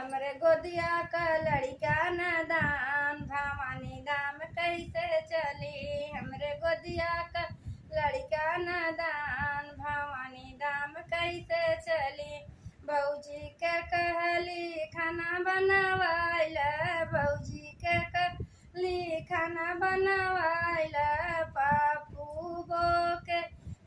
हमरे गोदिया का लड़का नादान भवानी दाम कैसे चली। हमरे गोदिया का लड़का नादान भवानी दाम कैसे चली। भौजी के कहली खाना बनवाइला, भौजी के कहली खाना बनवाइला, पापू बो के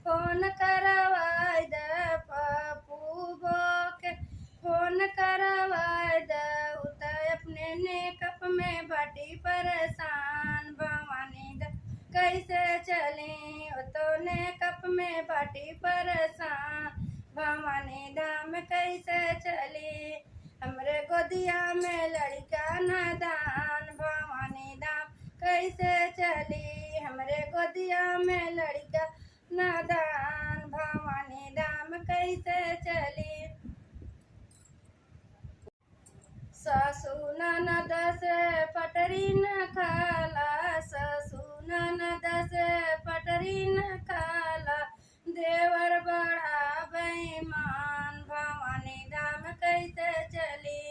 फोन करवाई द, पापू बो के फोन करवाई द। उत अपने नेकप में बाटी परेशान भवानी द कैसे चली। तो नेकप में बाटी परेशान भवानी दाम कैसे चली। हमरे गोदिया में लड़का नादान भवानी दाम कैसे चली। हमरे गोदिया में लड़का नादान भवानी दाम कैसे चली। सासू ननद से पटरी न खाला, सासू ननद से पटरी न खाला, देवर बड़ा बेईमान भवानी दाम कैसे चली।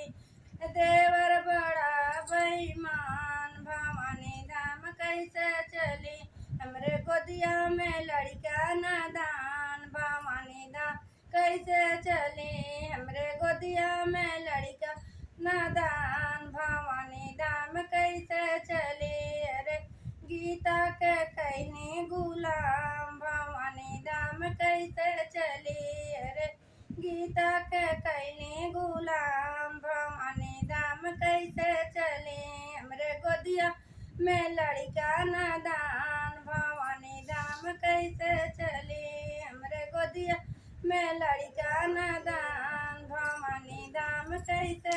देवर बड़ा बेईमान भवानी दाम कैसे चली। हमरे गोदिया में लड़का नादान भवानी दाम कैसे चली। हमरे गोदिया में लड़का नादान भवानी दाम कैसे चली। अरे गीता के कहनी गुलाम भवानी दाम कैसे चली। अरे गीता के कहनी गुलाम भवानी दाम कैसे चली। हमरे गोदिया में लड़का नादान भवानी दाम कैसे चली। हमरे गोदिया में लड़का नादान भवानी दाम कैसे